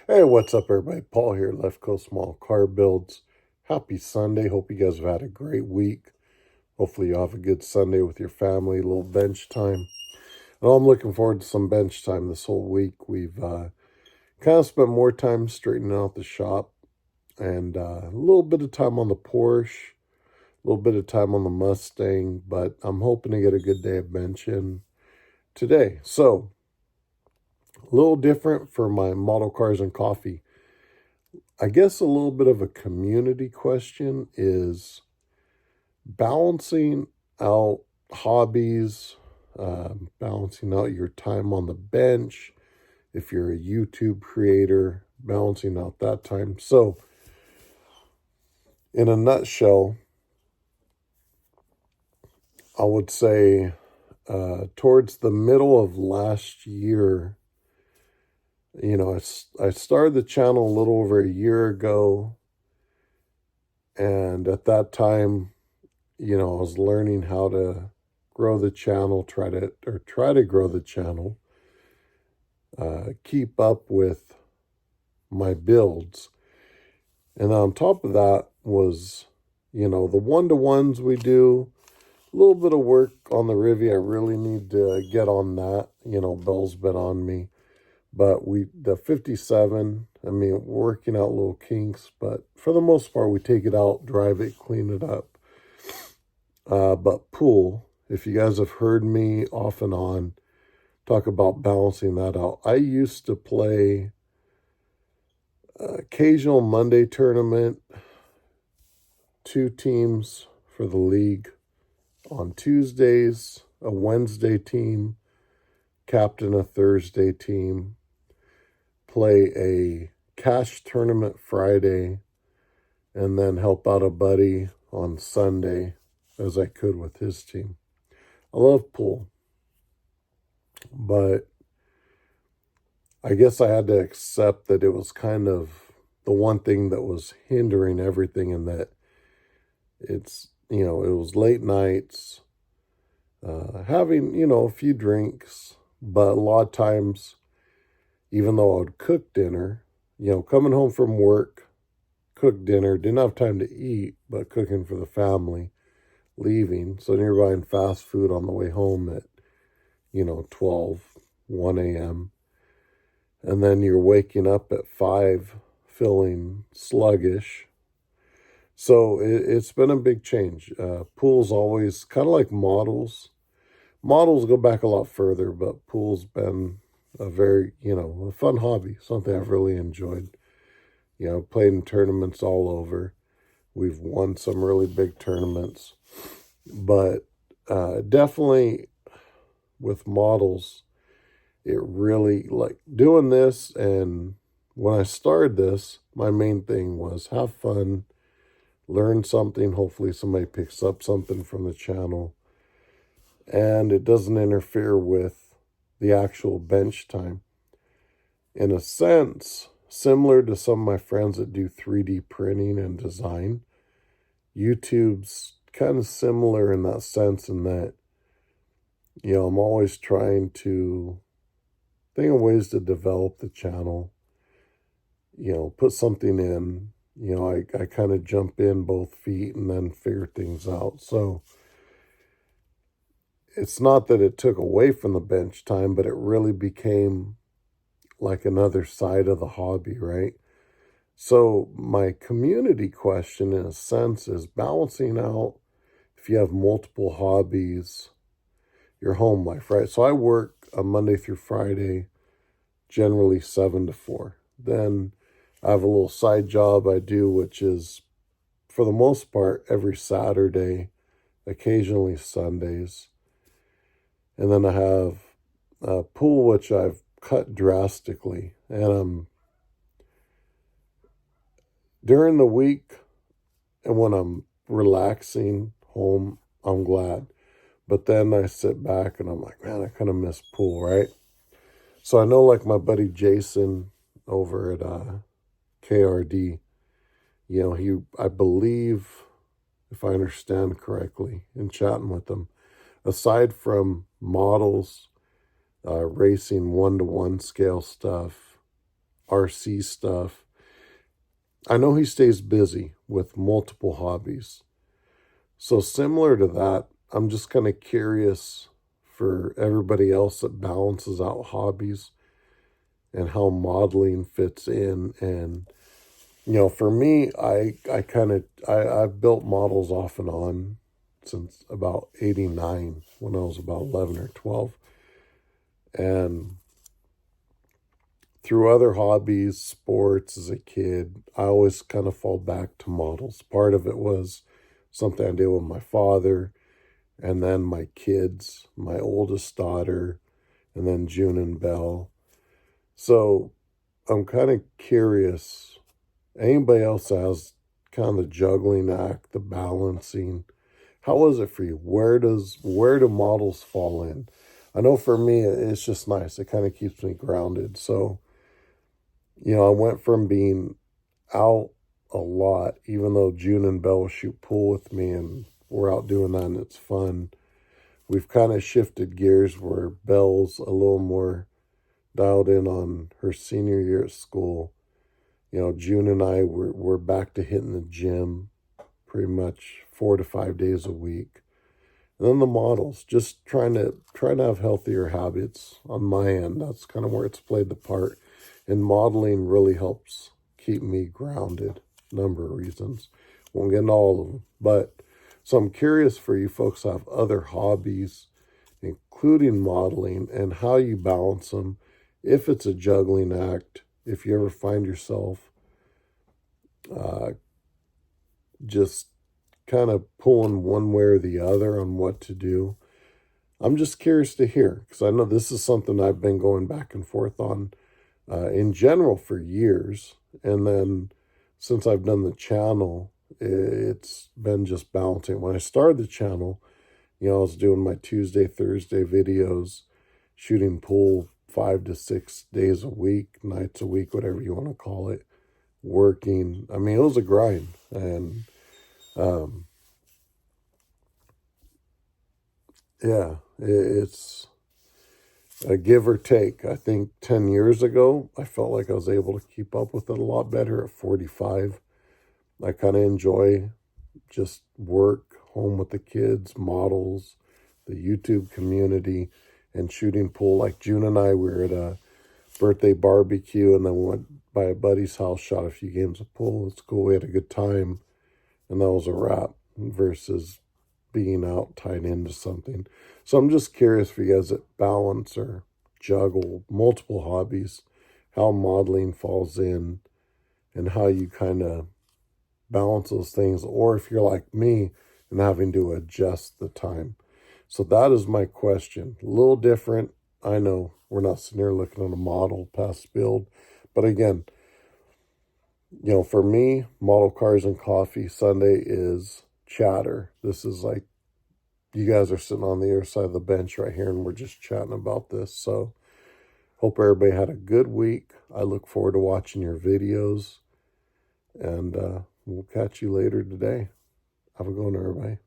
Hey, what's up, everybody? Paul here, Left Coast Small Car Builds. Happy Sunday. Hope you guys have had a great week. Hopefully, you have a good Sunday with your family, a little bench time. And I'm looking forward to some bench time this whole week. We've kind of spent more time straightening out the shop and a little bit of time on the Porsche, a little bit of time on the Mustang, but I'm hoping to get a good day of benching today. So, a little different for my model cars and coffee. I guess a little bit of a community question is balancing out hobbies, balancing out your time on the bench. If you're a YouTube creator, balancing out that time. So, in a nutshell, I would say towards the middle of last year, I started the channel a little over a year ago. And at that time, I was learning how to grow the channel, try to grow the channel, keep up with my builds. And on top of that was, the one-to-ones we do, a little bit of work on the Rivi. I really need to get on that. Bell's been on me. But the 57, working out little kinks, but for the most part, we take it out, drive it, clean it up. But pool, if you guys have heard me off and on talk about balancing that out, I used to play occasional Monday tournament, 2 teams for the league. On Tuesdays, a Wednesday team, captain a Thursday team, play a cash tournament Friday, and then help out a buddy on Sunday as I could with his team. I love pool, but I guess I had to accept that it was kind of the one thing that was hindering everything, and that it was late nights, having, a few drinks, but a lot of times, even though I would cook dinner, coming home from work, cook dinner, didn't have time to eat, but cooking for the family, leaving. So then you're buying fast food on the way home at, 12, 1 a.m. And then you're waking up at 5 feeling sluggish. So it's been a big change. Pool's always kind of like models. Models go back a lot further, but pool's been a very, a fun hobby, something I've really enjoyed. Played in tournaments all over. We've won some really big tournaments. But definitely with models, it really, like doing this, and when I started this, my main thing was have fun, learn something. Hopefully somebody picks up something from the channel, and it doesn't interfere with the actual bench time. In a sense, similar to some of my friends that do 3D printing and design, YouTube's kind of similar in that sense, in that, I'm always trying to think of ways to develop the channel, put something in, I kind of jump in both feet and then figure things out. So it's not that it took away from the bench time, but it really became like another side of the hobby, right? So my community question, in a sense, is balancing out, if you have multiple hobbies, your home life, right? So I work a Monday through Friday, generally 7 to 4. Then I have a little side job I do, which is, for the most part, every Saturday, occasionally Sundays. And then I have a pool, which I've cut drastically. And during the week, and when I'm relaxing home, I'm glad. But then I sit back and I'm like, man, I kind of miss pool, right? So I know, like my buddy Jason over at KRD, I believe, if I understand correctly in chatting with him, aside from models, racing 1-to-1 scale stuff, RC stuff. I know he stays busy with multiple hobbies. So similar to that, I'm just kind of curious for everybody else that balances out hobbies and how modeling fits in. And for me, I've built models off and on since about 89 when I was about 11 or 12. And through other hobbies, sports as a kid, I always kind of fall back to models. Part of it was something I did with my father, and then my kids, my oldest daughter, and then June and Belle. So I'm kind of curious, anybody else has kind of the juggling act, the balancing, how is it for you? Where do models fall in? I know for me, it's just nice. It kind of keeps me grounded. So, I went from being out a lot, even though June and Belle shoot pool with me and we're out doing that and it's fun. We've kind of shifted gears where Belle's a little more dialed in on her senior year at school. June and I, we're back to hitting the gym pretty much 4 to 5 days a week. And then the models, just trying to have healthier habits on my end. That's kind of where it's played the part. And modeling really helps keep me grounded. Number of reasons. Won't get into all of them. But so I'm curious for you folks that have other hobbies, including modeling, and how you balance them. If it's a juggling act, if you ever find yourself just kind of pulling one way or the other on what to do. I'm just curious to hear, because I know this is something I've been going back and forth on in general for years. And then since I've done the channel, it's been just balancing. When I started the channel, I was doing my Tuesday, Thursday videos, shooting pool 5 to 6 days a week, nights a week, whatever you want to call it, working. I mean, it was a grind. And yeah, it's a give or take. I think 10 years ago, I felt like I was able to keep up with it a lot better. At 45, I kind of enjoy just work, home with the kids, models, the YouTube community, and shooting pool. Like June and I, we were at a birthday barbecue, and then we went by a buddy's house, shot a few games of pool. It's cool. We had a good time, and that was a wrap versus being out tied into something. So I'm just curious for you guys that balance or juggle multiple hobbies, how modeling falls in, and how you kind of balance those things, or if you're like me and having to adjust the time. So that is my question. A little different. I know we're not sitting here looking at a model past build, but again, for me, model cars and coffee Sunday is chatter. This is like you guys are sitting on the other side of the bench right here, and we're just chatting about this. So hope everybody had a good week. I look forward to watching your videos, and we'll catch you later today. Have a good one, everybody.